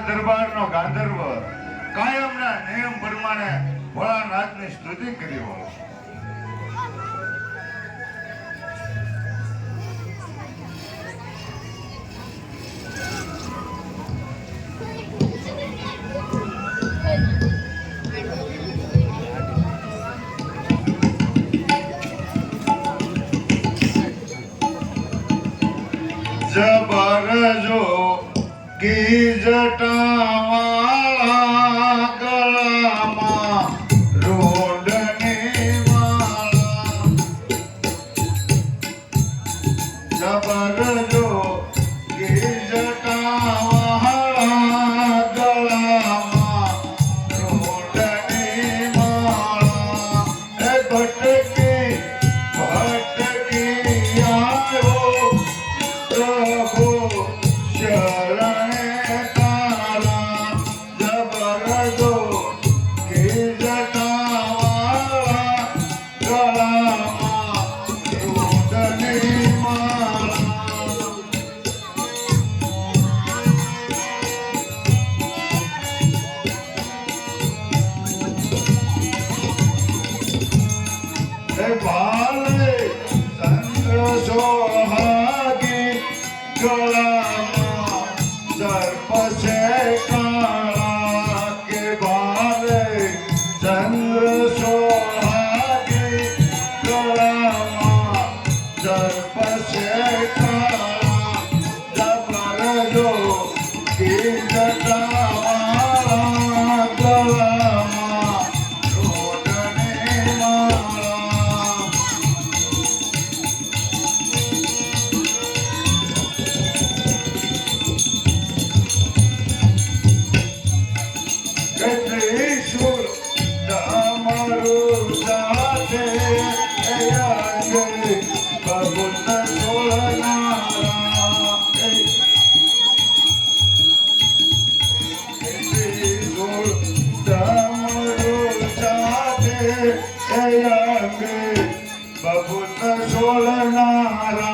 દરબારનો ગાંધર્વ કાયમના નિયમ પ્રમાણે ભોળાનાથની સ્તુતિ કરી હોય. જબર જો કી જટાવાળા ગળામાં રોડની માળા. જબર જો કી જટાવાળા ગળામાં રોડની માળા. એ ભટકી ભટકી આવ્યો પ્રભુ શરણે તારા. જબર જો કી જટાવાળા ગળામાં રોડની માળા. એ ભાલે ચંદ્ર સોહાગી ગળામાં સર્પ છે કાળા. કે ભાલે ચંદ્ર સોહાગી ગળામાં સર્પ છે કાળા. જબર જો કી જટાવાળા ગળામાં રોડની માળા. ત્રિશુળ તમારું સાથે અંગે ભગવત સોળનારા. ત્રિશુળ તમારું સાથે અંગે ભગવત સોળનારા.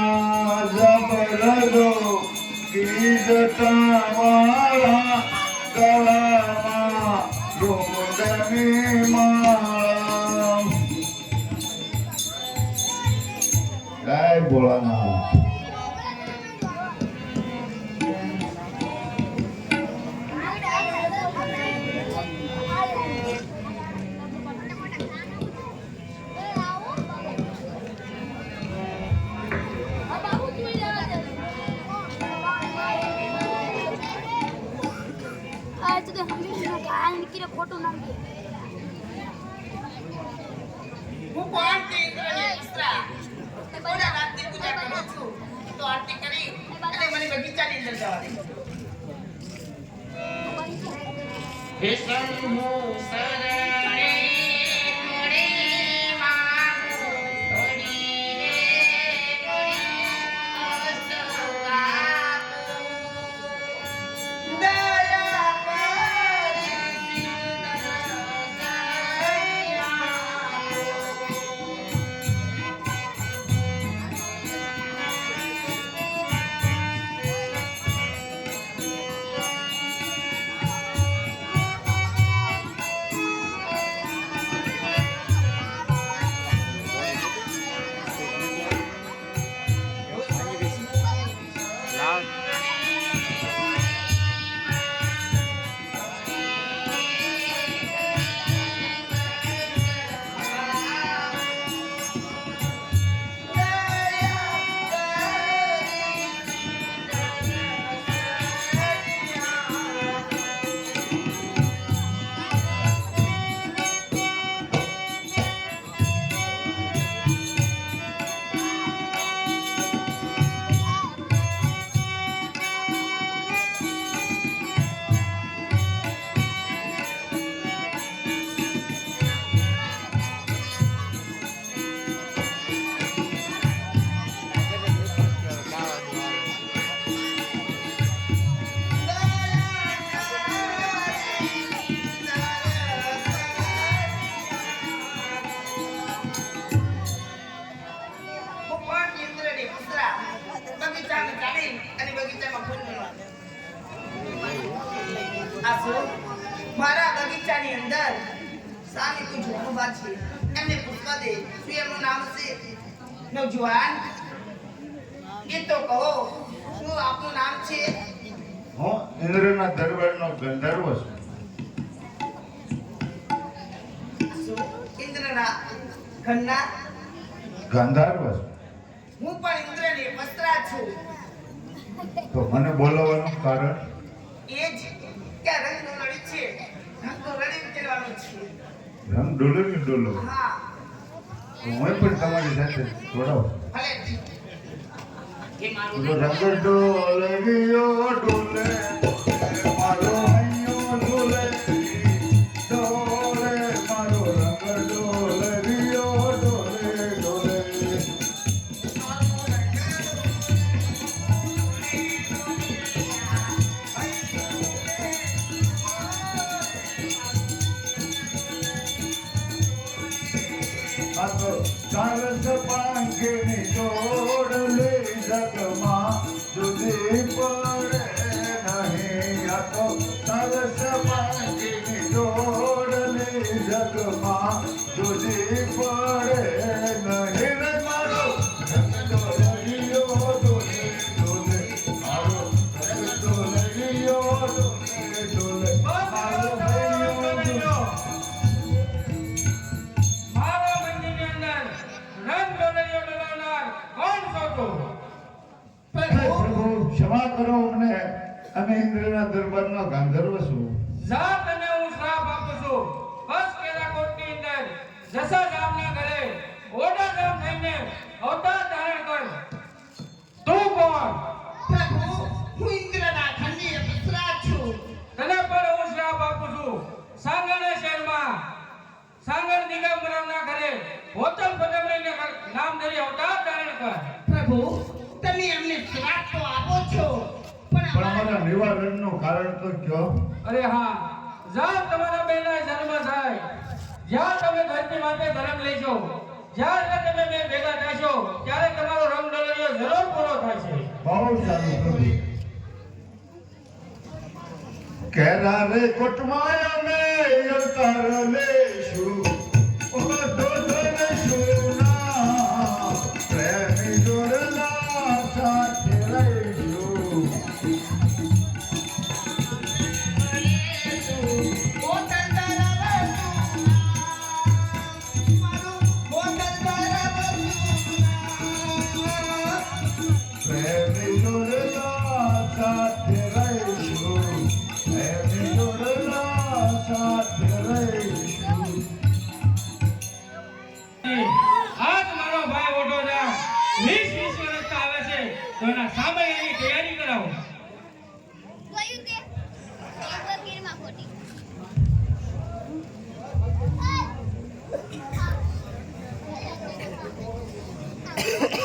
જબર જો કી જટાવાળા ગળામાં રોડની માળા. જય ભોળાનાથ. ફોટો નાખી હું કોણ તે ઇન્દ્રની પુત્રા કોના નામથી પૂજા કરું છું તો આરતી કરી અને મને બગીચાની અંદર જવા દે. હે શંભુ શરણે મોરે માગો થોડી રે અસ્તવાપો દયા કરી આ શું? મારા બગીચાની અંદર સામે કોઈ જુવાન ઊભા છે. એમને પૂછવા દે શું એમનું નામ છે? નવજુવાન, એ તો કહો શું આપનું નામ છે? હું ઇન્દ્રના દરબારનો ગંધર્વ છું. શું ઇન્દ્રના ઘરના? ગંધર્વ છું. હું પણ ઇન્દ્રની વસ્ત્રા છું. તો મને બોલાવવાનું કારણ? એ જ કે રંગનો લડી છે, રંગનો લડી ઉકેલવાનો છે. રંગ ડોલો ને ડોલો. હા હું પણ તમારી સાથે જોડાવ. ભલે એ મારું રંગ ડોલે ગયો ડોલે મારો હૈયો ડોલે ડોલે મારો રંગ ડોલે ગયો ડોલે ડોલે. આ તો ચારસ પાંખીની જોડ લે જગમાં જુદી પડે નહીં. આ તો ચારસ પાંખીની જોડ લે જગમાં જુદી પડે નહીં. રે મારો રંગ ડોલરિયો ડોલે ડોલે મારો રંગ ડોલરિયો ડોલે ડોલે મારો હૈયો ડોલે. મારા મંદિરની અંદર રંગ ડોલરીઓ ડોલાવનાર કોણ છો તું? પ્રભુ ક્ષમા કરો અમને, અમે ઇન્દ્રના દરબારનો ગાંધર્વ છું. જા તને હું શ્રાપ આપું છું. બસ કેરા કોટની અંદર જસા ગામના ઘરે ઓડા ગામ થઈને અવતાર ધારણ કર. તું કોણ? પ્રભુ હું ઇન્દ્રના ઘરની વસ્ત્રા છું. તને પણ હું શ્રાપ આપું છું. સાંગણ શહેરમાં સાંગણ દિગંબરના ઘરે હોતલ પદમ લઈને નામ ધરી અવતાર ધારણ કર. પ્રભુ તમે એમને શ્રાપ તો આપો છો પણ પણ અમારા નિવારણનું કારણ તો કયો? અરે હા, જ્યાં તમારા બેના જન્મ થાય, જ્યાં તમે ધરતી માટે ધર્મ લેશો, જ્યારે તમે બે ભેગા થશો ત્યારે તમારો રંગ ડોલરિયો જરૂર પૂરો થશે. બહુ સારું પ્રભુ. કેરા રે કોટમાં અમે અવતાર લેશું ઓ દોધન સુના પ્રેમી જોડલા સાથે રહીશું. ઓ તંતરા મારું ઓ તંતરા પ્રેમી જોડલા સાથે રહીશું. પ્રેમી જોડલા સાથે રહીશું. આજ મારો ભાઈ ઓઢો જા 20 વર્ષ આવે છે તો એના સામે એની તૈયારી કરાવો. જોયું તે એક વકીલમાં ખોટી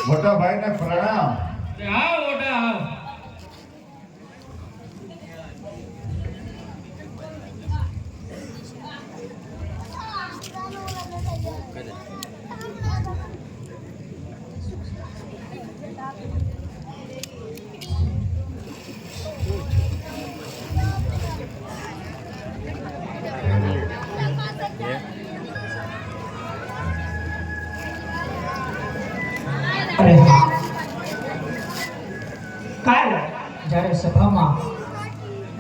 મોટા ભાઈને પ્રણામ. કે આવ ઓઢા આવ. કાલ જ્યારે સભામાં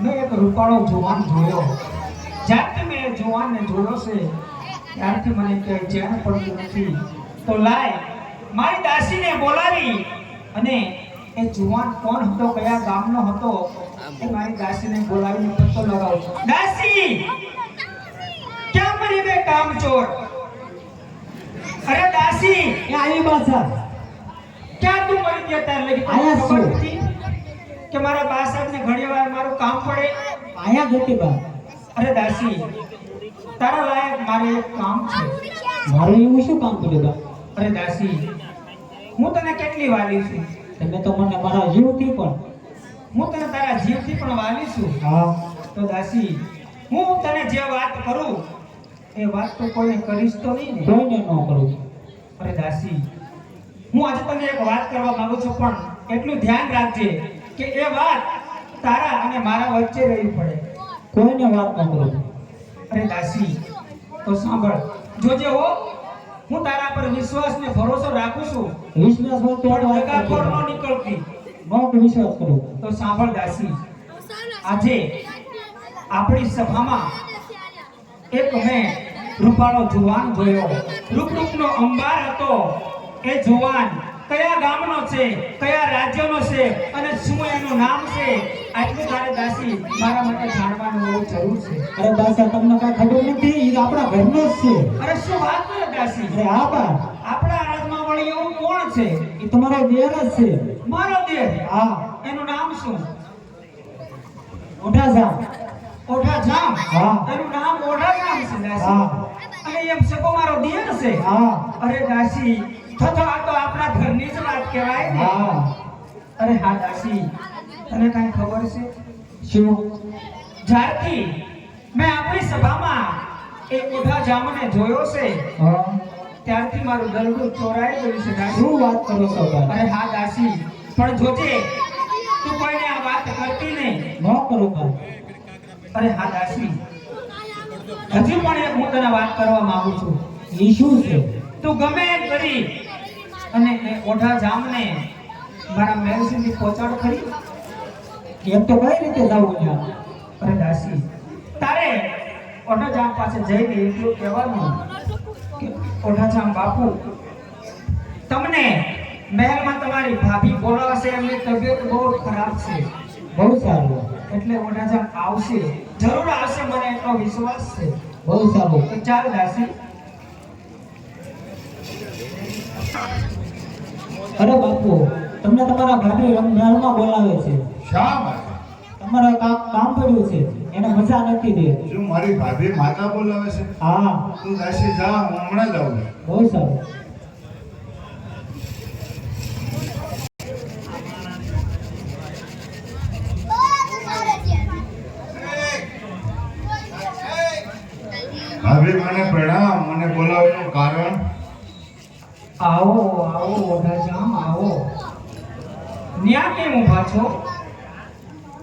મેં એક રૂપાળો જુવાન જોયો. જ્યારથી મેં એ જુવાનને જોયો છે ત્યારથી મને ક્યાંય ચેન પડતું નથી. તો લાય મારી દાસીને બોલાવી અને એ જુવાન કોણ હતો, કયા ગામનો હતો, એ મારી દાસીને બોલાવીને પત્તો લગાવું. દાસી, ક્યાં મરી બે કામચોર? અરે દાસી, એ આવી બાસા ક્યાં તું મરી ગયા? તાર લગી આયા ખબર છું. નથી કે મારા બા સાહેબને ઘણી વાર મારું કામ પડે. આયા ગોટી બા અરે દાસી, તારા લાયક મારે એક કામ છે. મારું એવું શું કામ કર્યું બા? અરે દાસી, હું તને કેટલી વાલી છું. તમે તો મને મારા જીવથી પણ હું તને તારા જીવથી પણ વાલી છું. હા તો દાસી, હું તને જે વાત કરું એ વાત તો કોઈને કરીશ તો નહીં ને? કોઈને ન કરું. અરે દાસી, હું આજે તને એક વાત કરવા માંગુ છું પણ એટલું ધ્યાન રાખજે કે એ વાત તારા અને મારા વચ્ચે રહેવી પડે. કોઈને વાત ન કરું. અરે દાસી તો સાંભળ, જોજે હો, હું તારા પર વિશ્વાસ ને ભરોસો રાખું છું, વિશ્વાસ હોય તો પણ વાત દગાખોર કરજો. ન નીકળતી. ન વિશ્વાસ કરું. તો સાંભળ દાસી, આજે આપણી સભામાં એક મેં રૂપાળો જુવાન જોયો. રૂપરૂપનો અંબાર હતો. એ જુવાન કયા ગામનો છે, કયા રાજ્યનો છે અને શું એનું નામ છે, આટલું તારે દાસી મારા માટે જાણવાનું બહુ જરૂર છે. અરે દાસા, તમને કાંઈ ખબર નથી? એ આપણા ઘરનો જ છે. અરે શું વાત કરે દાસી? અરે હા બા, આપણા રાજમાં વળી એવું કોણ છે? એ તમારો દેર જ છે. મારો દેર. હા, એનું નામ શું? ઓઢાજા. ઓઢાજામ. હા. એનું નામ ઓઢાજામ છે દાસી. હા. અને એમ સકો મારો દેર છે. હા. અરે દાસી, તો આ તો આપણા ઘરની જ વાત કહેવાય ને. હા. અરે હા દાસી, તને કાંઈ ખબર છે? શું? જ્યારથી મેં આપણી સભામાં એ ઓઢાજામને જોયો છે, હા. ત્યારથી મારું દરડું ચોરાઈ ગયું છે દાસી. શું વાત કરો છો બા? અરે હા દાસી, પણ જોજે તું કોઈને આ વાત કરતી નહીં. ન કરું બા. અરે હા દાસી, હજી પણ એક હું તને વાત કરવા માંગુ છું. એ શું છે? તું ગમે એમ કરી અને એ ઓઢાજામને મારા મહેલ સુધી પહોંચાડ ખરી. એમ તો કઈ રીતે જવું ત્યાં? અરે દાસી, તારે ઓઢાજામ પાસે જઈને એટલું કહેવાનું કે ઓઢાજામ બાપુ, તમને મહેલમાં તમારી ભાભી બોલાવશે, એમની તબિયત બહુ ખરાબ છે, બહુ સારું. એટલે ઓઢાજામ આવશે, જરૂર આવશે, મને એટલો વિશ્વાસ છે. બહુ સારું. તો ચાલ દાસી. અરે બાપુ, તમને તમારા ભાભી રમઝાનમાં બોલાવે છે. શા માટે? તમારે કામ પડ્યું છે, એને મજા નથી દે. શું મારી ભાભી માતા બોલાવે છે? હા, તું દાસી જા, હું હમણાં જ આવું. બહુ સારું. ભાભી મને પ્રણામ. મને બોલાવવાનું કારણ? આવો આવો ઓઢાજામ, આવો. ન્યા કેમ ઊભા છો?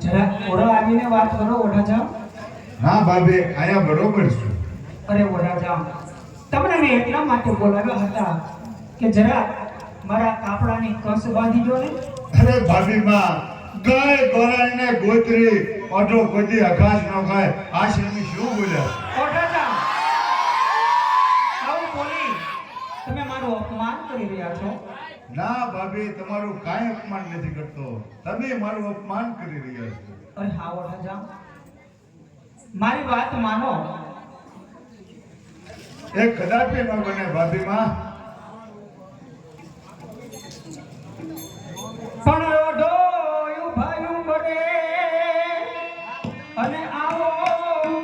જરા ઓરા આવીને વાત કરો ઓઢાજામ. ના ભાભી, અહીંયા બરોબર છું. અરે ઓઢાજામ, તમને મેં એટલા માટે બોલાવ્યા હતા કે જરા મારા કાપડાની કસ બાંધી દો ને. અરે ભાભી માં, ગાય ગોરાઈને ગોતરી ઓઢો કોઈ આકાશ ન ખાય. આ શેરની શું બોલ્યા? ઓઢાજામ, આવું બોલી તમે મારું અપમાન કરી રહ્યા છો. ના ભાભી, તમારું કાંઈ અપમાન નથી કરતો. તમે મારું અપમાન કરી રહ્યા છો. અરે હા ઓઢાજામ, મારી વાત માનો. એ કદાપી ન બને ભાભી માં. પણ ઓઢોયું ભાયું બને અને આવો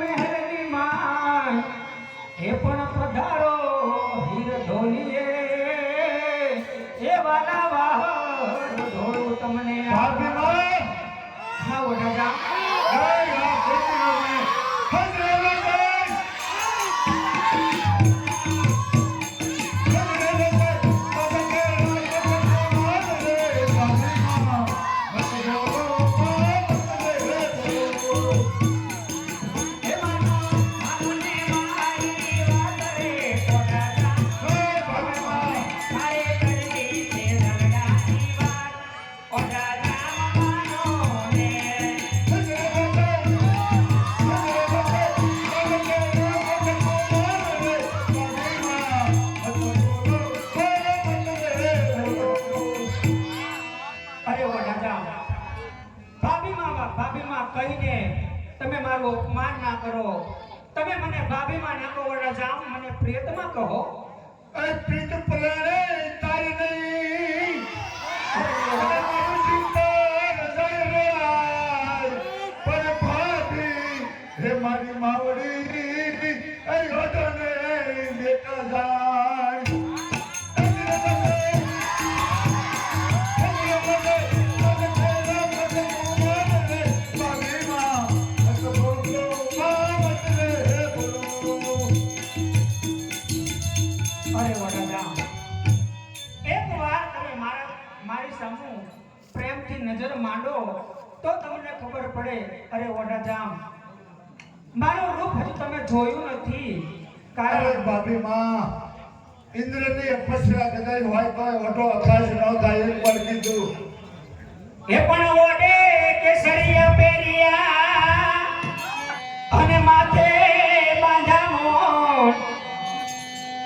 મહેલની માય, એ પણ પધારો હીર ઢોલીએ, એ વાલા વાહર ઢોળું તમને. ભાભી માં, હા ઓઢાજામ. ગાય આ ગોતરીઓને હજરે લગાય. હે માનો માનને મારી વાત રે ઓઢાજામ, મારે કરવી છે રગડાની વાત. ઓઢાજામ માનો ને. અરે ઓઢાજામ, ભાભીમાં કહીને તમે મારું અપમાન ના કરો. તમે મને ભાભીમાં ના કહો ઓઢાજામ, મને પ્રિયતમાં કહો. અરે પ્રીત પલાણે તારી નહીં. અરે અરે મારું ચિંતા રજાય રે આય. પણ ભાભી, હે મારી માવડી, એ ઓઢોને બેટા જાય. અરે વડાજામ, એકવાર તમે મારી સામે પ્રેમથી નજર માંડો તો તમને ખબર પડે. અરે વડાજામ, મારું રૂપ હજુ તમે જોયું નથી. અરે કારણ ભાભી માં ઇન્દ્રની અપસ્યા કદાચ હોય તો ઓટો આકાશ ન થાય એક વાર કીધું. એ પણ ઓડે કેસરિયા પહેર્યા અને માથે બાંધામો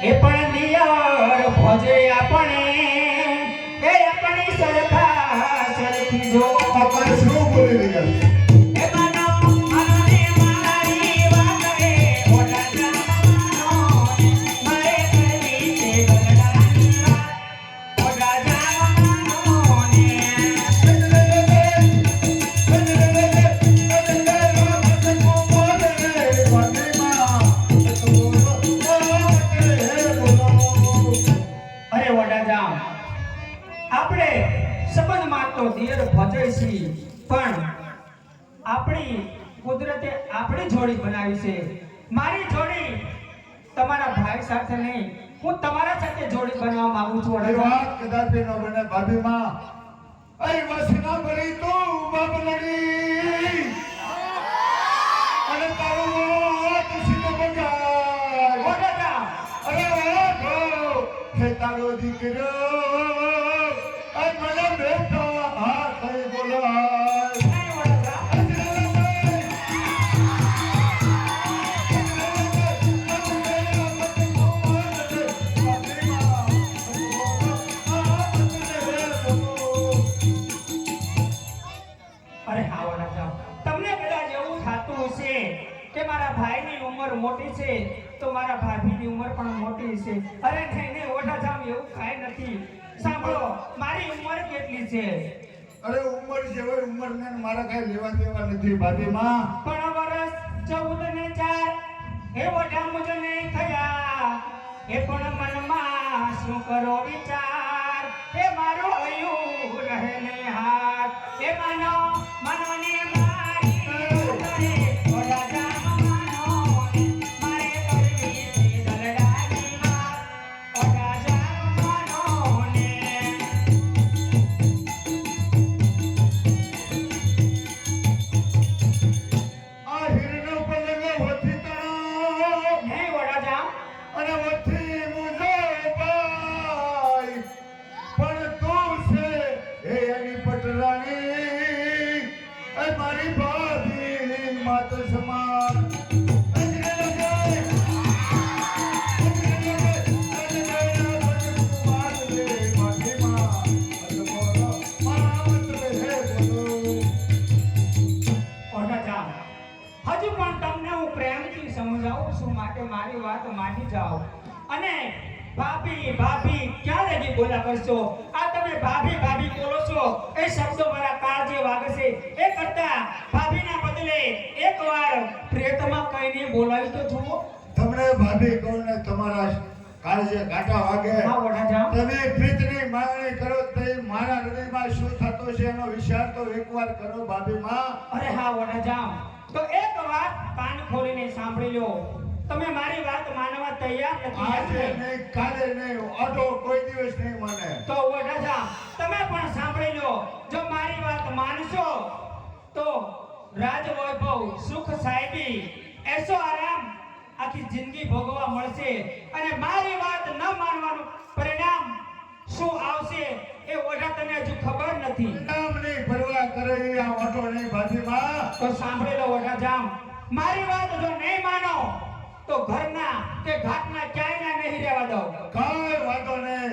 એ પણ દિયર ભજે આપણે એ આપણી સરખા સરખી જો આપણે શું બોલી રહ્યા છે? એ માનો માનોને મારી વાત એ ઓડા જામવાનો મારે કરવી છે ગગડાની વાત ઓડા જામવાનો ને અરે વડાજામ આપણે સંબંધમાં તો દિયર ભજે છીએ પણ આપણી કુદરતે આપણી જોડી બનાવી છે. મારી જોડી તમારા ભાઈ સાથે નહીં, હું તમારા સાથે જોડી બનાવવા માંગુ છું એ વડાજામ. વાત કદાપી ન બને ભાભી માં. અઈ વસના ભરી તું બાબલડી અને તારું હાથ સીધો બગાડ. વડાજામ અરે વાઘો હે તારો દીકરો આ મને બેઠો હા કઈ બોલાય. નહીં વડાજામ. અરે હા વડાજામ, તમને કદાચ એવું થાતું હશે કે મારા ભાઈની ઉંમર મોટી છે તો મારા ભાભીની ઉંમર પણ મોટી છે. અરે નહીં નહીં વડાજામ, એવું કાંઈ નથી. સાંભળો, મારી ઉંમર કેટલી છે? અરે ઉંમર છે હોય ઉંમર ને મારા કઈ લેવા દેવા નથી ભાભી માં. પણ વર્ષ 14 ને 4 એ વડા મુજ નહીં થયા એ પણ મનમાં શું કરો વિચાર એ મારો હયું રહે ને હાથ એ માનો માનો ને મારી વડા જામ માનો મારે કરવી છે દલડાની વાત વડા જામ માનો ને આ હિરનો પલંગ હોતી તારો નહીં વડા જામ. અને હોતી મુજો ભાઈ પણ તું છે એ એની પટરાણી એ મારી ભાભી માત સમાન. વડાજામ, હજુ પણ તમને હું પ્રેમથી સમજાવું છું માટે મારી વાત માની જાઓ અને ભાભી ભાભી ક્યાં લગી બોલા કરશો? આ તમે ભાભી ભાભી બોલો છો એ શબ્દો મારા કાળજે વાગે છે. એ કરતા ભાભીના બદલે એકવાર પ્રેતમાં કહીને બોલાવી તો જુઓ. તમને ભાભી કહું ને તમારા કાળજે કાંટા વાગે. હા વડાજામ. તમે પ્રીતની માંગણી કરો તો મારા હૃદયમાં શું થતું છે એનો વિચાર તો એકવાર કરો ભાભી માં. અરે હા વડાજામ, તો એક વાત કાન ખોલીને સાંભળી લો. તમે મારી વાત માનવા તૈયાર નથી આજે એમ ને? નહીં કાલે નહીં ઓટો કોઈ દિવસ નહીં મને. તો વડાજામ તમે પણ સાંભળી લો. જો મારી વાત માનશો તો રાજ વૈભવ સુખ સાહેબી એસો આરામ આખી જિંદગી ભોગવવા મળશે અને મારી વાત ન માનવાનું પરિણામ શું આવશે એ વડા તને હજુ ખબર નથી. નામ નહીં પરવા કરે એ આ ઓટો નહીં ભાભી માં. તો સાંભળી લો વડાજામ, મારી વાત જો નહીં માનો તો ઘરના કે ઘાટના ક્યાંય નહીં રહેવા દઉં. કાંઈ વાંધો નહીં.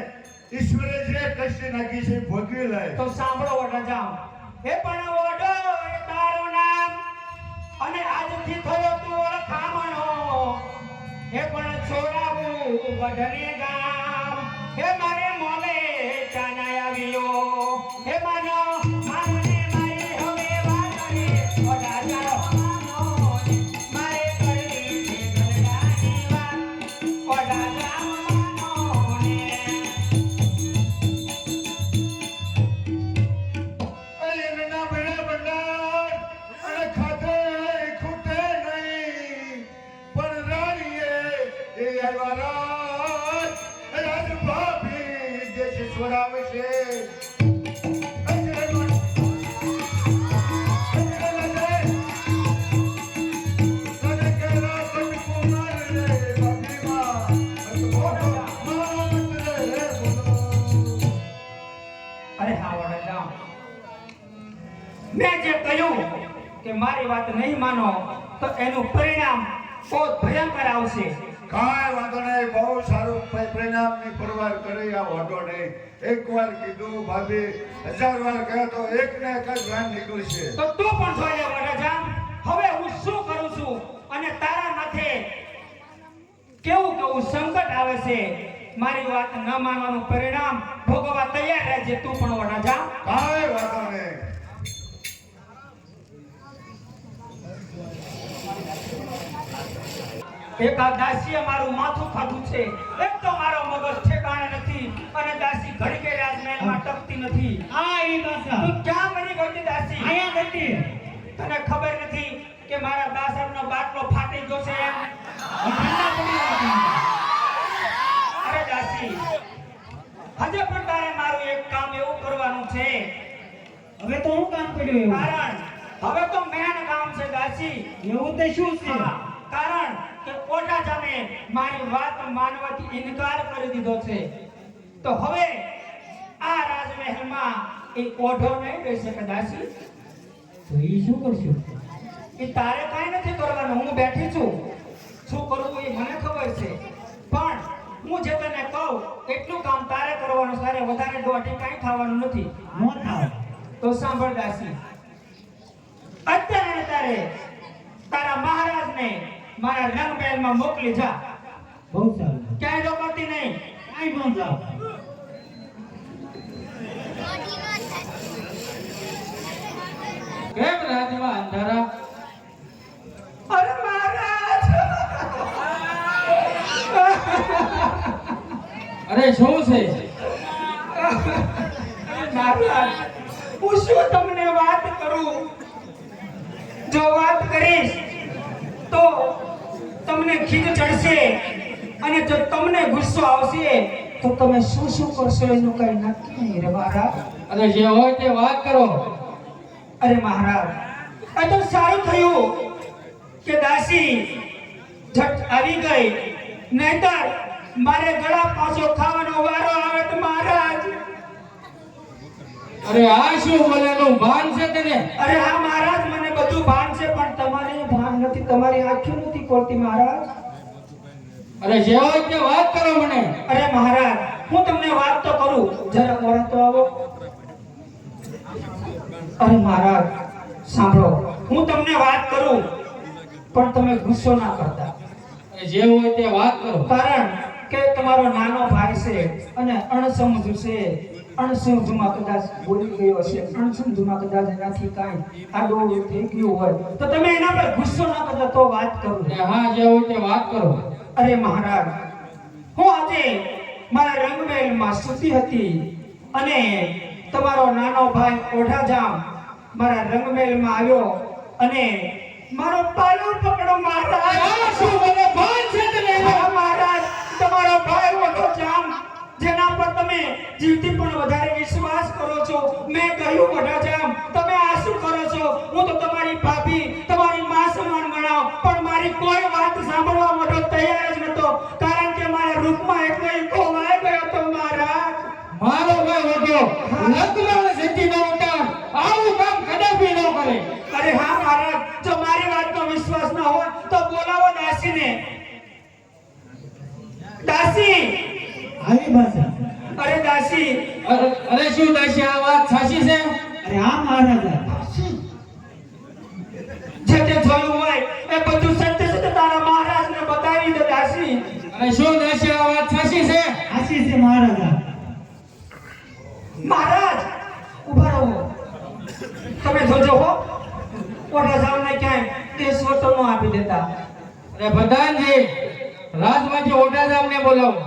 ઈશ્વરે જે કષ્ટ નાખી છે એ ભોગવી લે. તો સાંભળો વડાજામ, એ પણ ઓડો એ તારું નામ અને આજથી થયો તું ઓળખામણો એ પણ છોડાવું વઢને ગામ હે મારે મોલે ચાના આવ્યો હે માનો માનો ને મારી હવે વાત રે વડાજામ માનો મારે કરવી છે ગરડાની વાત વડાજામ માનો ને એના બેડા બંડાર અને ખાધે ખૂટે નહીં પણ રાણીએ એ આવ્યા રાજ ભાભી દેશ છોડાવે છે. રાજા મારી વાત નહીં માનો તો એનું પરિણામ બહુ ભયંકર આવશે. કાંઈ વાંધો નહીં, બહુ સારું પરિણામની પરવાર કરી આ ઓઢો નહીં. એકવાર કીધું ભાભી, 1000 વાર કહે તો એક ને એક જ વાન નીકળશે. તો તું પણ જોઈ લે વડાજામ. હવે હું શું કરું છું અને તારા માથે કેવું કેવું સંકટ આવે છે. મારી વાત ન માનવાનું પરિણામ ભોગવવા તૈયાર રહેજે તું પણ વડાજામ. કાંઈ વાંધો નહીં. એક આ દાસીએ મારું માથું ખાધું છે. એક તો મારો મગજ ઠેકાણે નથી અને દાસી ઘડીકે રાજમહેલમાં ટકતી નથી. આ ઈ પાછા તું ક્યાં મરી ગઈ હતી દાસી? આયા નથી. તને ખબર નથી કે મારા દાસરનો બાટલો ફાટી ગયો છે એમ? ઠંડા પડી ગયા. અરે દાસી, હજે પણ તારે મારું એક કામ એવું કરવાનું છે. હવે તો હું કામ કર્યું એવું. કારણ હવે તો મેન કામ છે દાસી. એવું તે શું છે? હા, કારણ કે ઓઢા જામે મારી વાત માનવાથી ઇનકાર કરી દીધો છે. તો હવે આ રાજમહેલમાં એ ઓઢો નહીં રહી શકે દાસી. તો ઈ શું કરશું? એ તારે કાંઈ નથી કરવાનું. હું બેઠી છું. શું કરવું એ મને ખબર છે. પણ હું જે તને કહું એટલું કામ તારે કરવાનું. તારે વધારે દોઢી કાંઈ થવાનું નથી. નો થાવ. તો સાંભળ દાસી, અત્યારે તારે તારા મહારાજને મારા રંગમહેલમાં મોકલી જા. બહુ સારું. ક્યાંય રોકાતી નહીં. કાંઈ નો જાવ. મોટી નો થાય. કેમ રાજમાં અંધારા? અરે મહારાજ! અરે શું છે? મહારાજ, હું શું તમને વાત કરું? જો વાત કરીશ તો તમને ખીજ ચડશે અને જો તમને ગુસ્સો આવશે તો તમે શું શું કરશો એનું કઈ નક્કી નહીં રે મહારાજ. અરે જે હોય તે વાત કરો. અરે મહારાજ, આ તો સારું થયું કે દાસી ઝટ આવી ગઈ, નહીતર મારે ગળા પાછો ખાવાનો વારો આવે તો મહારાજ. અરે આ શું બોલેલું ભાન છે તને? અરે હા મહારાજ, મને બધું ભાન છે પણ તમારે ભાન નથી. તમારી આંખો નથી ખોલતી મહારાજ. અરે જે હોય તે વાત કરો મને. અરે મહારાજ, હું તમને વાત તો કરું, જરા ઓરા તો આવો. અરે મહારાજ સાંભળો, હું તમને વાત કરું પણ તમે ગુસ્સો ના કરતા. અરે જે હોય તે વાત કરો. કારણ કે તમારો નાનો ભાઈ છે અને અણસમજુ છે. અણસમજુમાં કદાચ બોલી ગયો છે, અણસમજુમાં કદાચ એનાથી કાંઈ આડું થઈ ગયું હોય તો તમે એના પર ગુસ્સો ના કરતા તો વાત કરું. અરે હા, જે હોય તે વાત કરો. અરે મહારાજ, હું આજે મારા રંગમહેલમાં સૂતી હતી અને તમારો નાનો ભાઈ ઓઢાજામ મારા રંગમહેલમાં આવ્યો અને મારો પાલવ પકડો મહારાજ. આ શું બોલે? ભાન છે તને? હા મહારાજ, તમારો ભાઈ ઓઢાજામ જેના પર તમે જીવથી પણ વધારે વિશ્વાસ કરો છો, મેં કહ્યું ઓઢાજામ તમે આ શું કરો છો? હું તો તમારી ભાભી, તમારી માં સમાન ગણાવ, પણ મારી કોઈ વાત સાંભળવા મોટો તૈયાર જ નતો. કારણ કે મારા રૂપમાં એટલો ખોવાઈ ગયો તો મહારાજ. મારો ભાઈ વગ્યો લગ્ન સિદ્ધિ નો ઉતાર આવું કામ કદાપી ન કરે. અરે હા મહારાજ, જો મારી વાતનો વિશ્વાસ ન હોય તો બોલાવો દાસીને. દાસી! આવી ભાષા. અરે દાસી! અરે શું દાસી, આ વાત સાચી છે? અરે હા મહારાજા. જે તે જોયું હોય એ બધું સત્ય સત્ય તારા મહારાજને બતાવી દે દાસી. અરે શું દાસી, આ વાત સાચી છે? આશી છે મહારાજા. મહારાજ ઉભા રહો. તમે જોજો હો, ઓઢાજામને ક્યાંય દેશ વટો ન આપી દેતા. અરે પ્રધાનજી, રાજમાંથી ઓઢાજામને બોલાવો.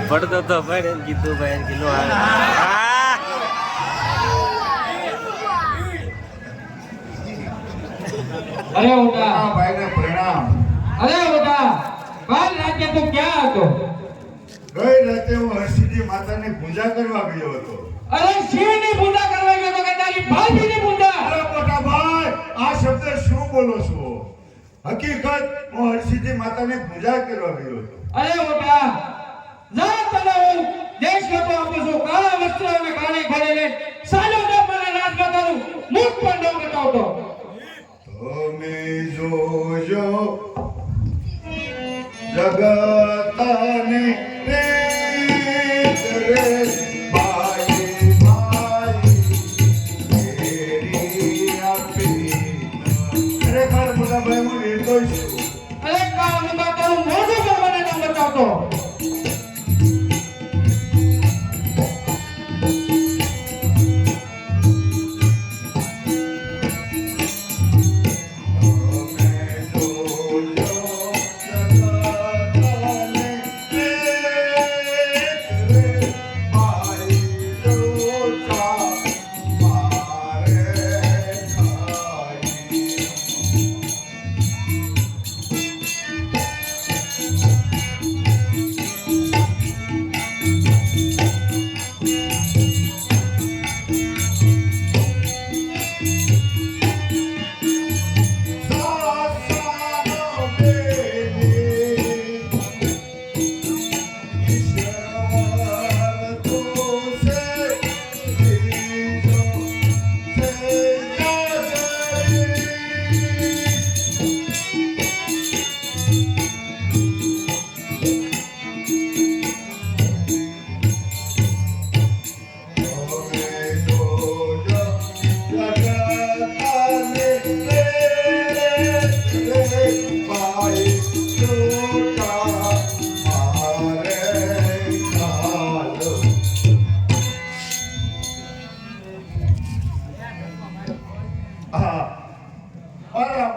પડતો તો પડે ને કીધું ભાઈ કિલો અરે ઓઢા, આ ભાઈને પ્રણામ. અરે ઓઢા, કાલ રાતે તું ક્યાં હતો? ગઈ રાતે હું હરસિદ્ધિ માતાની પૂજા કરવા ગયો હતો. અરે શિવની પૂજા કરવા ગયો તો કે તારી ભાભીની પૂજા? અરે મોટા ભાઈ, આ શબ્દ શું બોલો છો? હકીકત હું હરસિદ્ધિ માતાની પૂજા કરવા ગયો હતો. અરે ઓઢા, જા તને હું દેશ લોકો આપું છું કાળા વસ્ત્રો અને કાળી ઘોડી લઈ સાજો તો મને રાજમાતાનું મુખ પણ ન બતાવતો. તમે જોજો જગતને પ્રેત રે ભાઈ ભાઈ મેરી આપી. ખરેખર મોટા ભાઈ હું નિર્દોષ છું. અરે કાળા માતાનું મોઢું પણ મને ન બતાવતો.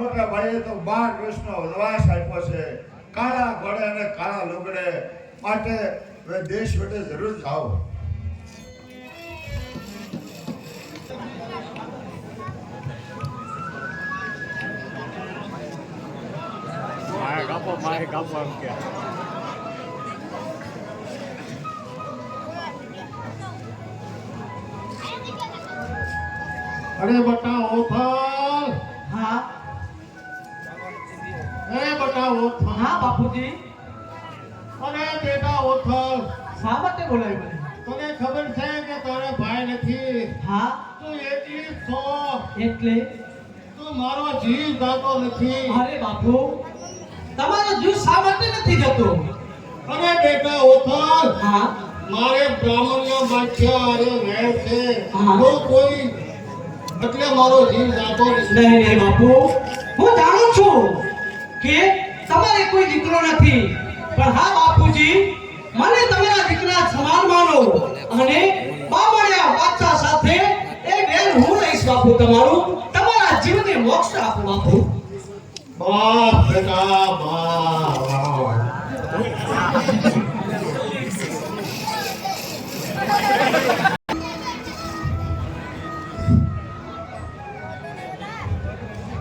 મોટા ભાઈએ તો 12 વર્ષનો વનવાસ આપ્યો છે. કાળા ઘોડે અને કાળા લુગડે માટે હવે દેશ વટે જરૂર જાઓ. મારે કાપો એમ કે અરે બટા ઓથલ, હા અરે બટા ઓથલ, હા બાપુજી. અરે બેટા ઓથલ, શા માટે બોલાવી મને? તને ખબર છે કે તારા ભાઈ નથી? હા તું એટલી છો, એટલે તું મારો જીવ જાતો નથી. અરે બાપુ તમારો જીવ શા માટે નથી જતો? અરે બેટા ઓથલ, હા મારે બ્રાહ્મણના બાદશાહ હારે રહે છે. હા. તો કોઈ એટલે મારો જીવ જાતો નથી. નહીં નહીં બાપુ, હું જાણું છું કે તમારે કોઈ દીકરો નથી, પણ હા બાપુજી, મને તમારા દીકરા સમાન માનો અને બામણિયા બાદશાહ સાથે એક વેર હું લઈશ બાપુ. તમારા જીવને મોક્ષ આપો બાપુ. બસ બેટા બસ.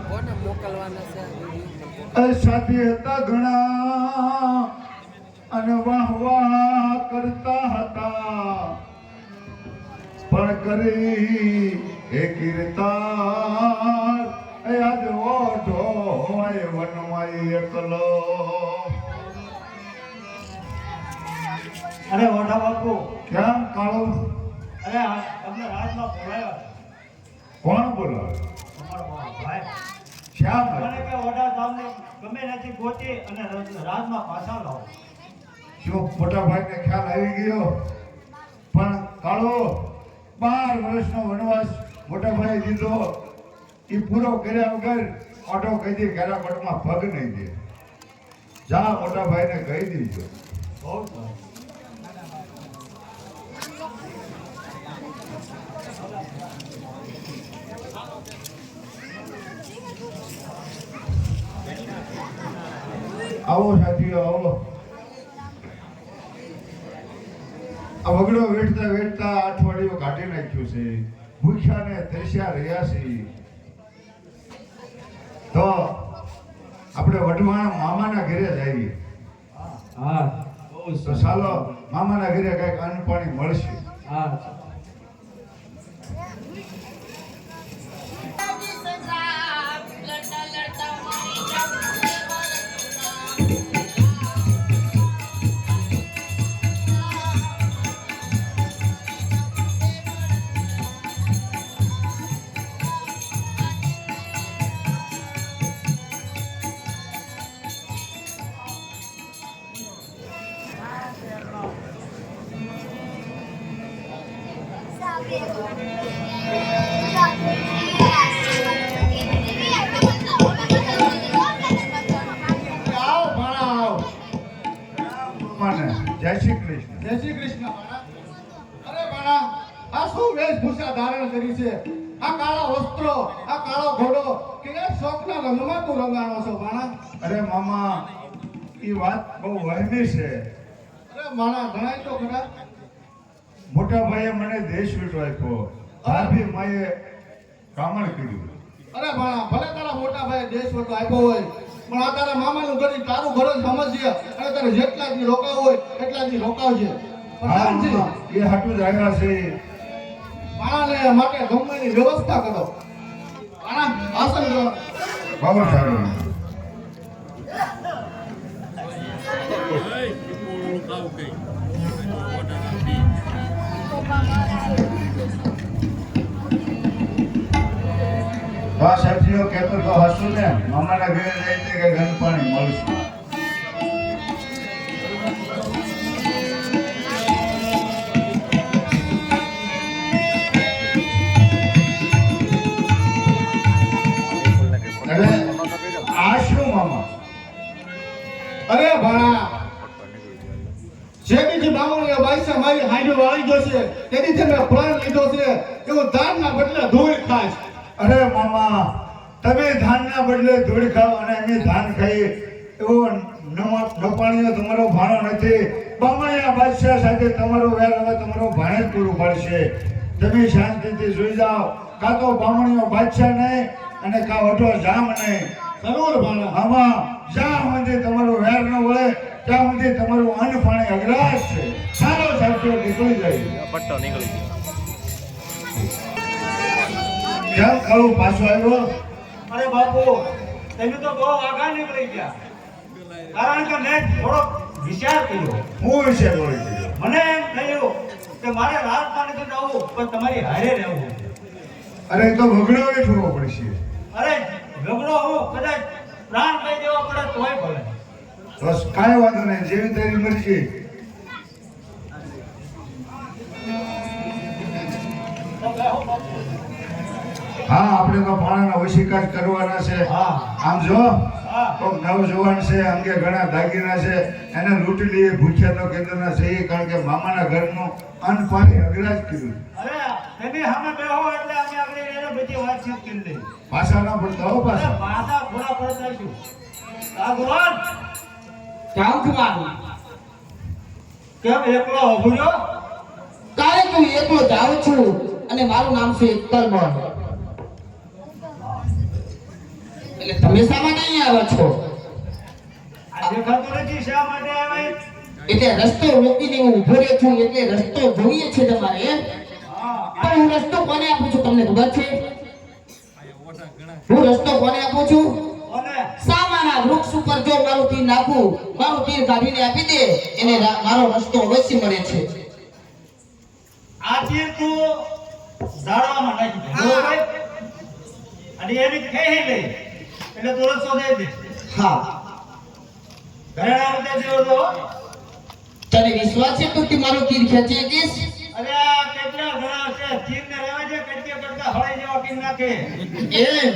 કોને મોકલવાના છે સાથી હતા ઘણા અને વાહ કરતા હતા, પણ કરી એ કીર્તાર આજ ઓઢો હોય વનમાઈ એકલો. અરે ઓઢા બાપુ, કેમ કાળો? અરે તમને રાજમાં બોલાવ્યા. કોણ બોલાવે? તમારો ભાઈ શ્યામ મને કે ઓઢા ગામને ગમે નથી ગોતી અને રાજમાં પાછા લાવો. શું મોટા ભાઈને ખ્યાલ આવી ગયો? પણ કાળો 12 વર્ષનો વનવાસ મોટા ભાઈ દીધો, એ પૂરો કર્યા વગર ઓટો કહી દે ઘેરાપટમાં પગ નહીં દે. જા મોટા ભાઈને કહી દીધો. બહુ સારું. આવો સાથીઓ આવો. આ વગડો વેઠતા વેઠતા અઠવાડિયું કાઢી નાખ્યું છે. ભૂખ્યા ને તરસ્યા રહ્યા છે. તો આપણે વઢવાણ મામાના ઘરે જઈએ. હા તો ચાલો મામાના ઘરે કઈક અન્ન પાણી મળશે. હા આવો ભાણા આવો. મને જય શ્રી કૃષ્ણ. જય શ્રી કૃષ્ણ ભાણા. અરે ભાણા, આ શું વેશભૂષા ધારણ કરી છે? આ કાળા વસ્ત્રો, આ કાળો ઘોડો, કે શોખના રંગમાં તું રંગાણો છો ભાણા? અરે મામા, એ વાત બહુ વહેમી છે. અરે ભાણા, જણાય તો ખરા. મોટા ભાઈએ મને દેશ વિટો આપ્યો, ભાભી માએ કામણ કર્યું. અરે ભાણા, ભલે તારા મોટા ભાઈ દેશ વટો આપ્યો હોય, પણ આ તારા મામાનું ઘર ઈ તારું ઘર જ સમજજે. અને તારે જેટલા દી રોકાવું હોય એટલા દી રોકાવજે. પણ હા જાણજે, મામા, એ હાટું જ આવ્યા છે. ભાણાને માટે જમવાની વ્યવસ્થા કરો. ભાણા, આસન કરો. બહુ સારું. બા સાથીઓ કહેતો તો હસું ને, મામાના ઘરે જઈ કે ઘન પાણી મળશે. અરે આ શું મામા? અરે ભાણા, જેથી બામણોએ બાઈસા મારી હાઈડો વાળી જશે, તેથી મેં પ્રણ લીધો છે. એવું દાનના બદલે ધૂળ ખાશ. અરે મામા, તમે ધાનના બદલે ધૂળ ખાઓ અને અમે ધાન ખાઈએ એવો નપાણીઓ તમારો ભાણો નથી. બામણિયા બાદશાહ સાથે તમારો વેર હવે તમારો ભાણે જ પૂરું પડશે. તમે શાંતિથી સુઈ જાઓ. કાં તો બામણીઓ બાદશાહ નહીં અને કાં ઓઢો જામ નહીં. જરૂર ભાણા. આમાં જ્યાં સુધી તમારો વેર ન વળે ત્યાં સુધી તમારું અન્ન પાણી અઘરાશ છે. સારો સાચો નીકળી જાય. પટ્ટો નીકળી ગયો. કેમ ખાવું પાછો આવ્યો? અરે બાપુ, તમે તો બહુ આગળ નીકળી ગયા. કારણ કે મેં થોડો વિચાર કર્યો. હું વિશે બોલી ગયો. મને એમ થયું કે મારે રાજસ્થાન નથી જવું, પણ તમારી હારે રહેવું. અરે એ તો ભગડો વેઠવો પડશે. અરે ઝઘડો હું કદાચ પ્રાણ કહી દેવા પડે તોય ભલે. બસ કાંઈ વાંધો નહીં, જેવી તેવી મરજી. હા, આપણે તો ભાણાના વશીકાર કરવાના છે. હા. આમ જો હા. કોક નવજવાન છે, અંગે ઘણા દાગીના છે, એને લૂંટી લઈએ. ભૂખ્યા તો કેન્દ્રના છે ઈ, કારણ કે મામાના ઘરનું અન્ન પાણી અઘરાજ કર્યું. અરે તમે સામે બેહો એટલે અમે આગળ એને બધી વાતચીત કરી લઈ. પાછા ના પડતા હો અરે પાછા. પાછા થોડા પડતા છું. આ ભગવાન કામ તમારું કેમ એકલો અભૂર્યો? કાલે હું એકલો જાઉં છું અને મારું નામ છે તલમણ. એટલે તમે શા માટે અહીંયા આવ્યા છો? આ દેખાતું નથી શા માટે આવે? એટલે રસ્તો રોકીને હું ઊભો રહ્યો છું, એટલે રસ્તો જોઈએ છે તમારે એમ? હા. પણ હું રસ્તો કોને આપું છું તમને ખબર છે? હું રસ્તો કોને આપું છું? કોને? સામાના વૃક્ષ ઉપર જો મારું તીર નાખું, મારું તીર કાઢીને આપી દે, એને મારો રસ્તો અવશ્ય મળે છે. આ તીર તું ઝાડવામાં નાખી દે. બરોબર? અને એની ખેહી લે એટલે તું રસ્તો દઈ દે. હા, ઘરેણા ઉતે જેવો તો. તને વિશ્વાસ છે તું કે મારું તીર ખેંચી શકીશ? અરે આ કેટલા ઘણા છે, તીરને રહેવા દે, કટકે કરતા હળી જેવા તીર નાખે. એમ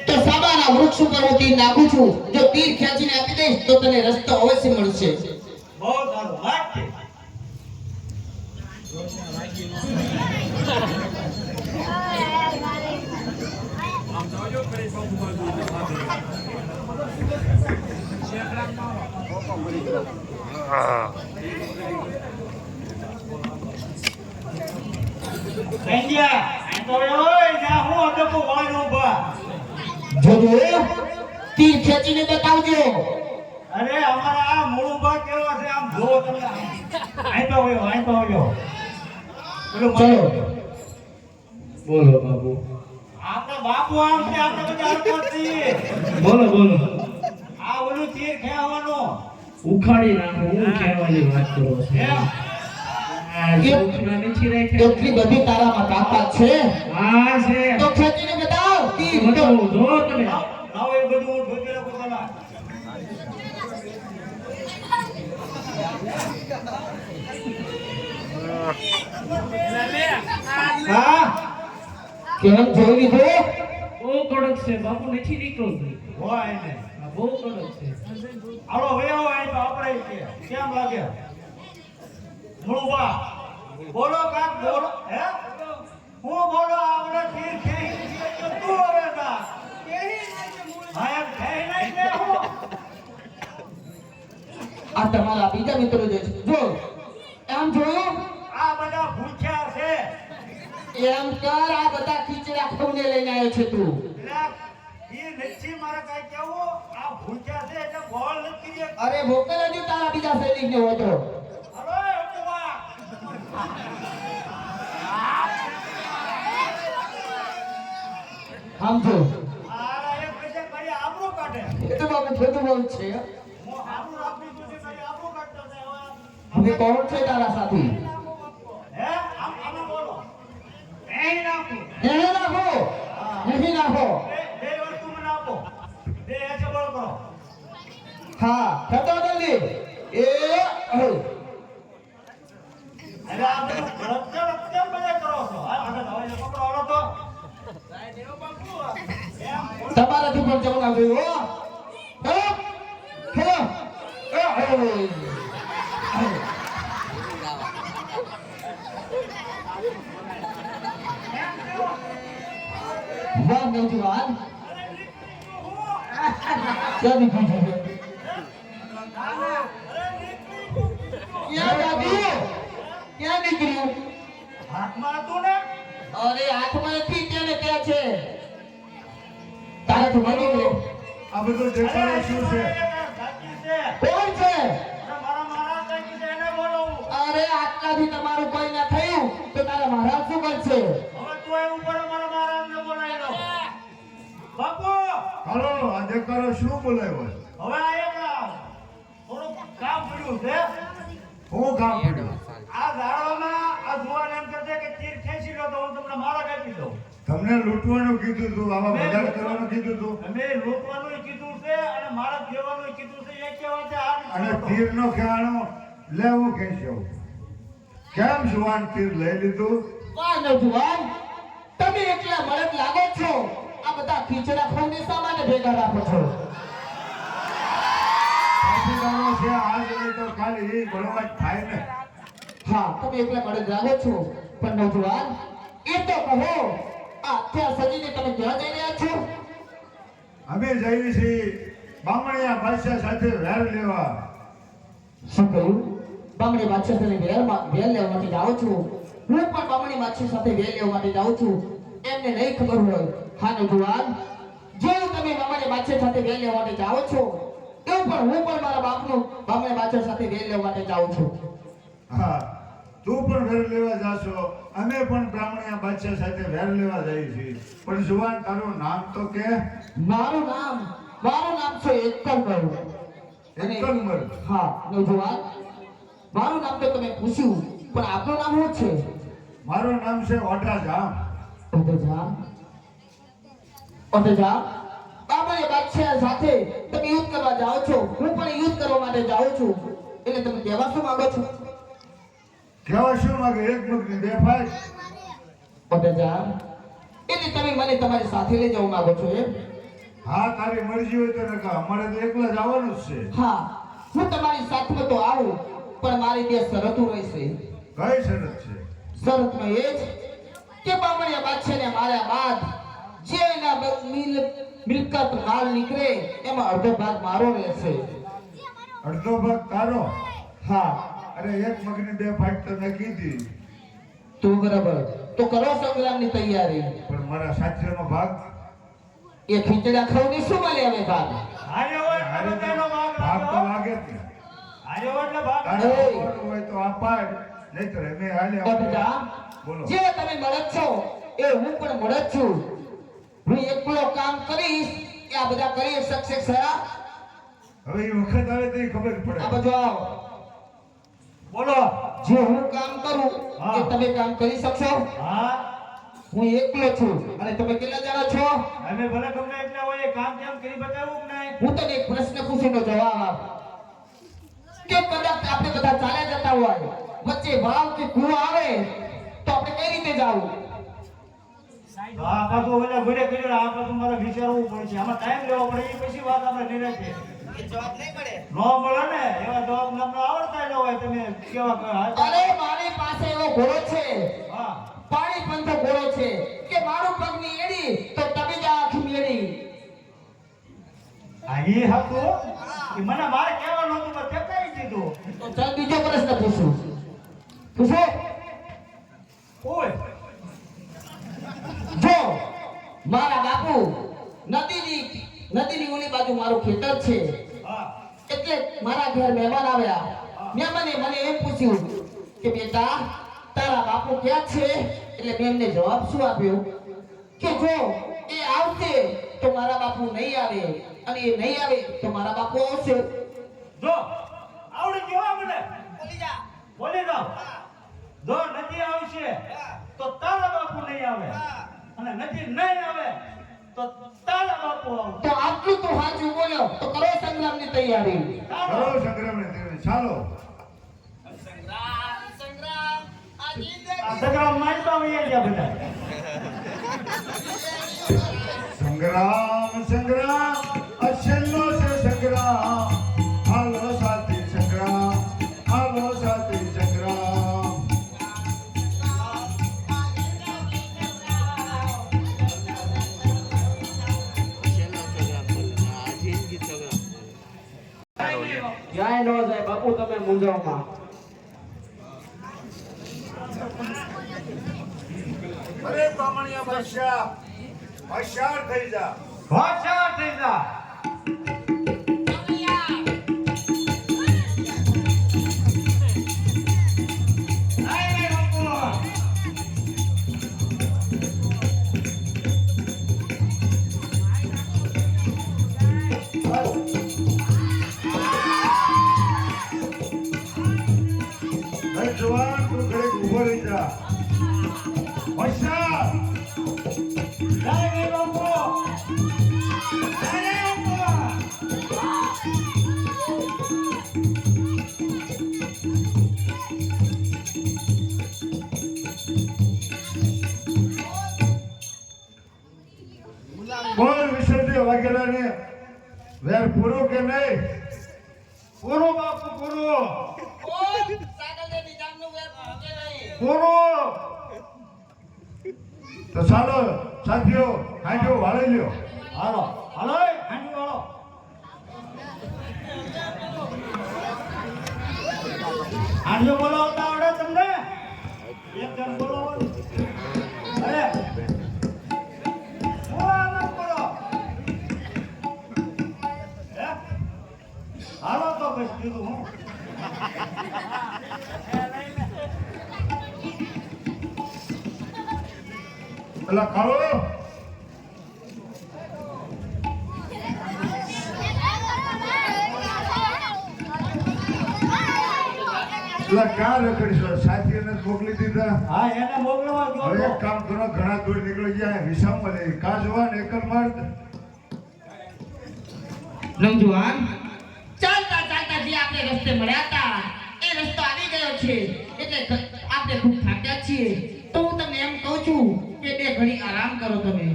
તો સામાના વૃક્ષ ઉપર હું તીર નાખું છું, જો તીર ખેંચીને આપી દઈશ તો તને રસ્તો અવશ્ય મળશે. બહુ સારું વાત છે. કંડિયા, આ તો ઓય જા હું અડકો વાળો ઉભા. જોજો તીર ખેંચીને બતાવજો. અરે અમારા આ મૂળ ઉભા કેવા છે આમ જોવો તમે. આઈ તો હોય, આઈ તો હોય. પેલું ચલો બોલો બાબુ. આપણે બાપુ આમ છે, આપણે બધા હરકત છીએ. બોલો બોલો. આ ઓલું તીર ખેવાનું. ઉખાડી નાખો, હું કહેવાની વાત કરો છો. એમ? આ સૂક્ષ્મ નથી રાખ્યા. એટલી બધી તારામાં તાકાત છે હા છે. તો ખેંચીને બતાવ તીર. જો જો તમે. લાવો એ બધું હું ઢોકી રાખું પેલા. હા કેમ જોઈ લીધો? બહુ કડક છે બાપુ, નથી નીકળતું. હોય ને આ બહુ કડક છે. હાલો વયો આય તો આપણે કે કેમ લાગે મુળવા બોલો કાક બોલો હે હું બોલો આપણે ખીર ખેઈ છે તું હવે કા હા એમ ખેઈ નહીં લે હું આ તમારા બીજા મિત્રો જે છે જો એમ જોયું? આ બધા ભૂખ્યા છે એમ કર, આ બધા ખીચડા ખવને લઈને આવ્યો છે તું. એટલે ઈ નથી મારે કાઈ કેવું આ ભૂખ્યા છે એટલે બોલ નથી એક અરે મોકલજો તારા બીજા સૈનિકને હોય તો. હલો ઉવા સમજો આ એક પછી કઈ આબરૂ કાઢે એ તો બાપુ બધું બહુ છે. હું આબરૂ આપી દઉં છું કઈ આબરૂ કાઢતો છે હવે કોણ છે તારા સાથી? હે આમ બોલો એ નાખું એને નાખો, નહીં નાખો. બે વસ્તુ મને આપો બે એસે બોલ કરો હા થતો જલ્દી. એ અરે અરે આ બધું કેમ બધા કરો છો આ આગળ હવે પકડો હાલો તો તમારાથી પણ જમવા જોયું હો. Hello hello. વાહ નौजवान क्या दिखी है? क्या दादी क्या निकली? હાથમાં હતું ને અરે હાથમાં નથી, તેને ક્યાં છે? તારાથી મળી ગયો. આ બધું દેખાડે શું છે? સાચી છે કોણ છે? મારા મહારાજ સાચી છે એને બોલાવું અરે આટલાથી તમારું કોઈ ના થયું તો તારા મહારાજ શું કરશે? હવે તું એવું કરો મારા મહારાજને બોલાવી લો બાપુ હાલો આ દેખાડો શું બોલાવ્યો? હવે આ એક થોડું કામ પડ્યું છે હું કામ પડ્યું? આ ઝાડવામાં આ જુવાન એમ કહે કે તીર ખેંચી લો તો હું તમને મારા આપી દઉં તમને લૂંટવાનું કીધું તું, આવા બગાડ કરવાનું કીધું તું, મેં લૂંટવાનું કીધું છે અને મારા દેવાનું કીધું છે એક કહેવાય છે આ અને તીરનો ખેાણો લેવું ખેંચ્યો. કેમ જુવાન તીર લઈ લીધું? વાહ નौजवान, તમે એકલા મળદ લાગો છો. આ બધા ખીચડા ખાઈને શા માટે ભેગા રાખો છો? સાથીદારો છે આજ નહીં તો કાલે એ ભણવા જ થાય ને. હા તમે એકલા મળદ લાગો છો, પણ નौजवान એ તો કહો, આ અત્યાર સજીને તમે ક્યાં જઈ રહ્યા છો? અમે જઈએ છીએ બામણિયા બાદશાહ સાથે વેર લેવા. શું કહ્યું? બામણી બાદશાહ સાથે વેર લેવા માટે જાઉં છું. હું પણ બામણી બાદશાહ સાથે વેર લેવા માટે જાઉં છું. એમને નહીં ખબર હોય. હા નौजवान, જેવું તમે બામણી બાદશાહ સાથે વેર લેવા માટે જાઓ છો એવું પણ હું પણ મારા બાપનું બામણી બાદશાહ સાથે વેર લેવા માટે જાઉં છું. હા તું પણ વેર લેવા જાશો, અમે પણ બ્રાહ્મણિયા બાદશાહ સાથે વેર લેવા જઈએ છીએ. પણ જુવાન તારું નામ તો કે? મારું નામ છે એકલમર. અને એકલમર. હા નौजवान, મારું નામ તો તમે પૂછ્યું, પણ આપનું નામ શું છે? મારું નામ છે ઓઢાજામ. ઓઢાજામ, બામણી બાદશાહ સાથે તમે યુદ્ધ કરવા જાઓ છો, હું પણ યુદ્ધ કરવા માટે જાઉં છું. એટલે તમે કહેવા શું માંગો છો? કેવા શું માંગે? એક મગની બે ફાટ. ઓઢાજામ, એટલે તમે મને તમારી સાથે લઈ જવા માંગો છો એમ? હા તારી મરજી હોય તો નકા, અમારે તો એકલા જ આવવાનું જ છે. હા, હું તમારી સાથે તો આવું, પણ મારી બે શરતો રહેશે. કઈ શરત છે? શરતમાં એ જ કે બામણીયા બાદશાહને માર્યા બાદ જે એના મિલકત માલ નીકળે એમાં અડધો ભાગ મારો રહેશે. અડધો ભાગ તારો? હા અરે એક મગની બે ફાટ તો મેં કીધી, તો બરાબર, તો કરો સંગ્રામની તૈયારી. પણ મારા સાચરેનો ભાગ? એ ખીચડા ખાઈને શું મળે હવે ભાગ? આયો હોય અરે તો તેનો ભાગ ભાગ તો લાગ્યો. લાગે જ ને. આયો એટલે ભાગ તારે આપવાનું હોય તો અપાય, નહીંતર અમે હાલે બધા બોલો. જે તમે મળદ છો એ હું પણ મળદ છું. હું એકલો કામ કરીશ કે આ બધા કરી શકશે ખરા? હવે એ વખત આવે તો ખબર આ પડે. બધું આવો. બોલો જે હું કામ કરું હા. એ તમે કામ કરી શકશો? હા હું એકલો છું અને તમે કેટલા જણા છો? અમે ભલે ગમે એટલા હોય કામ કેમ કરી બતાવું કે નહીં હું તને એક પ્રશ્ન પૂછીનો જવાબ આપ કે કદાચ આપણે બધા ચાલ્યા જતા હોય, વચ્ચે વાવ કે કૂવો આવે તો આપણે કઈ રીતે જાવું? આ પાછું ઓલા ઘરે કર્યો આ પાછું મારે વિચારવું પડશે આમાં ટાઈમ લેવો પડે એ પછી વાત આપણે નિરાંતે એ જવાબ નહીં મળે. નો મળે ને એવા જવાબ તમને આવડતા ન હોય તમે કેવા કહો અરે મારી પાસે એવો ઘોડો છે, હા પાણી પંથો ઘોડો છે કે મારું પગની એડી તો તમે જ આખી મેળી. આ ઈ હતું કે મને મારે કહેવાનું હતું પણ તે કહી દીધું તો ચાલ બીજો પ્રશ્ન પૂછું. પૂછો. ઓય જો મારા બાપુ નદીની ઓલી બાજુ મારું ખેતર છે, હા એટલે મારા ઘર મહેમાન આવ્યા. મહેમાને મને એમ પૂછ્યું કે બેટા તારા બાપુ ક્યાં છે? એટલે મેં એમને જવાબ શું આપ્યો કે જો એ આવશે તો મારા બાપુ નહીં આવે, અને એ નહીં આવે તો મારા બાપુ આવશે. જો આવડી ગયો મને બોલી જા. બોલી દો જો નદી આવશે તો તારા બાપુ નહીં આવે અને નદી નહીં આવે તો તારા બાપુ આવશે તો આટલું તો સાચું બોલ્યો તો કરો સંગ્રામની તૈયારી. કરો સંગ્રામને તૈયારી. ચાલો સંગ્રામ આ જિંદગી આ સંગ્રામ માનતા હોઈએ ગયા બધા સંગ્રામ સંગ્રામ અછેલ્લો છે સંગ્રામ. હાલો સાથી સંગ્રામ, હાલો સાથી સંગ્રામ. જાય ન જાય બાપુ તમે મૂંઝવણમાં. અરે બામણિયા બાદશાહ, હોશિયાર થઈ જા. હોશિયાર થઈ જા આય બાપુ અરે જવાન તું ઘરે ઊભો રહી જા. હોશિયાર. આય બાપુ આય બાપુ બોલ વિસર્જ્ય વાઘેલા ને વેર પૂરો કે નહીં? પૂરો બાપુ પૂરો સાગરદેવી જામનું વેર ભૂકે નહીં. પૂરો તો ચાલો સાથીઓ હાંડો વાળી લ્યો. હાલો હાલો હાંડી વાળો હાંડીઓ બોલાવતા આવડે તમને એક જણ બોલાવો અરે હું આનંદ બોલો હે હાલો તો બસ કીધું હું પેલા ખાલો પેલા ક્યાં રખડીશો? સાથીઓને જ મોકલી દીધા. હા એને મોકલવા ગયો હવે તો. એક કામ કરો, ઘણા દૂર નીકળી ગયા વિસામમાં લઈ કા જવાન એકલ માર્ગ. નવજુવાન ચાલતા ચાલતા જે આપણે રસ્તે મળ્યા હતા એ રસ્તો આવી ગયો છે, એટલે આપણે ખૂબ થાક્યા છીએ. તો હું તમને એમ કહું છું કે બે ઘડી આરામ કરો. તમે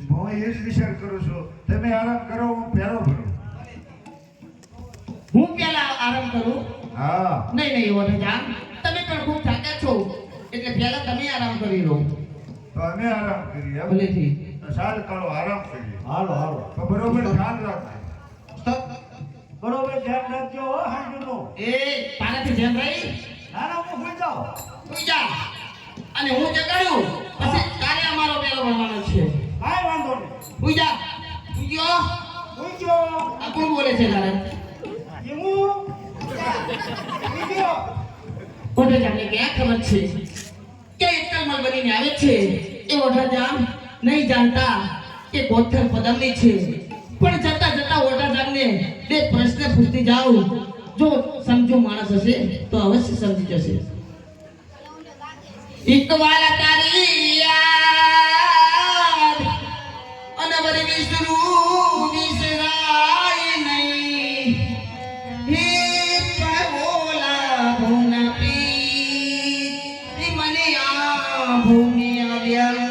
હું એ જ વિચાર કરું છું. તમે આરામ કરો, હું પહેરો ભરું. હું પહેલા આરામ કરું? હા નહીં વનજાન, તમે પણ ખૂબ થાક્યા છો એટલે પહેલા તમે આરામ કરી લો. તો અમે આરામ કરીએ એમ? ભલેથી. તો સાલ કાઢો, આરામ કરીએ. હાલો હાલો તો બરોબર ધ્યાન રાખજો. બરોબર ધ્યાન રાખજો હો હાંડીનું એ પાનાથી જેમ રહી નાના હું ભૂલ જાઓ તું જા, અને હું જગાડ્યું પછી કાર્ય અમારો પેલો ભણવાનો છે. કાંઈ વાંધો નહીં હું જા, તું ગયો. પૂછજો આ કોણ બોલે છે તારે? હું પૂછજો ઓઢા જામને ક્યાં ખબર છે કે એકલમલ બનીને આવે છે? એ ઓઢા જામ નહીં જાણતા કે કોથર પદમની છે, પણ જતા જતા ઓઢા જામને બે પ્રશ્ન પૂછતી જાઉં. જો સમજો માણસ હશે તો અવશ્ય સમજી જશે. ઇકવાલા તારી યાદ અનવર વિષ્ણુ વિસરાય નહીં. હે પહોલા ભૂના પી મને આ ભૂમિ આવ્યા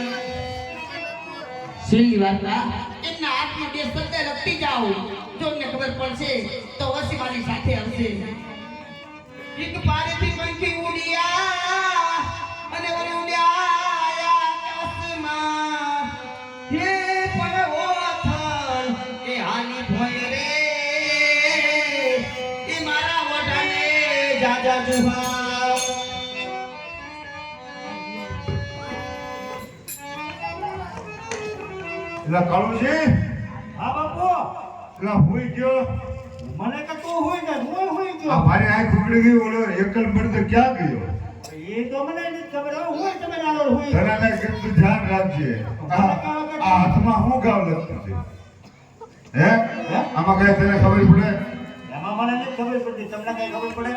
છેલ્લી વાર્તા એમના હાથની બે શબ્દ લખતી જાઓ જો અમને ખબર પડશે તો વસી મારી સાથે આવશે એક પારેથી પંખી ઉડ્યા અને વળી ઉડ્યા આકાશમાં હે પણ ઓથલ એ હાની ભોય રે એ મારા ઓઢાને જાજા જુહા એટલે કાળુજી હા બાપુ એટલે હુઈ ગયો મને કે તું હોય ને હું હોય આ ગયો મારી આંખ ઉગડી ગઈ ઓલો એકલ મર્દ ક્યાં ગયો એ તો મને નથી ખબર હવે હોય તમે નાનો હોય તને મેં કીધું ધ્યાન રાખજે આ હાથમાં હું ગાવ લખતું છે હે આમાં કઈ તને ખબર પડે એમાં મને નથી ખબર પડતી તમને કઈ ખબર પડે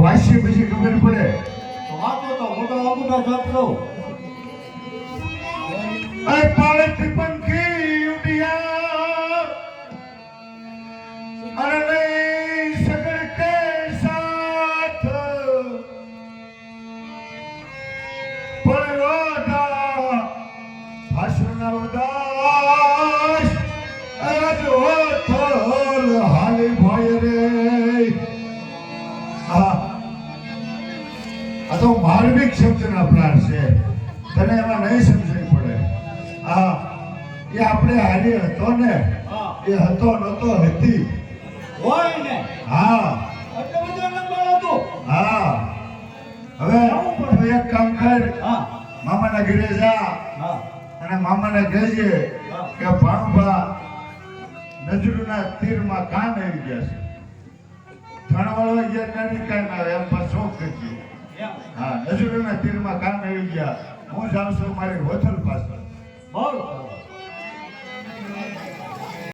વાંચી પછી ખબર પડે તો વાંચો તો હું તો અંગૂઠો જપ લઉં અરે પાળેથી પંખી ઉડ્યા અરે નહીં સગડ કે સાથ પડવાના ભાષણના ઉદાસ અરજ હોથલ હાલી ભોય રે આ તો માર્મિક શબ્દના પ્રાણ છે તને એમાં નહીં સમજાય પડે હા એ આપણે હારી હતો ને એ હતો નતો હતી હોય ને હા એટલે બધો નંબર હતો હા હવે તું એક કામ કર હા મામાના ઘરે જા હા અને મામાને કહેજે કે ભાણુભા નજરુના તીરમાં કાન આવી ગયા છે ધણવાળો ગયા નાની કાન આવે એમ પર શોખ કરજે એમ હા નજરુના તીરમાં કાન આવી ગયા હું જાઉં છું મારી હોથલ પાછળ બહુ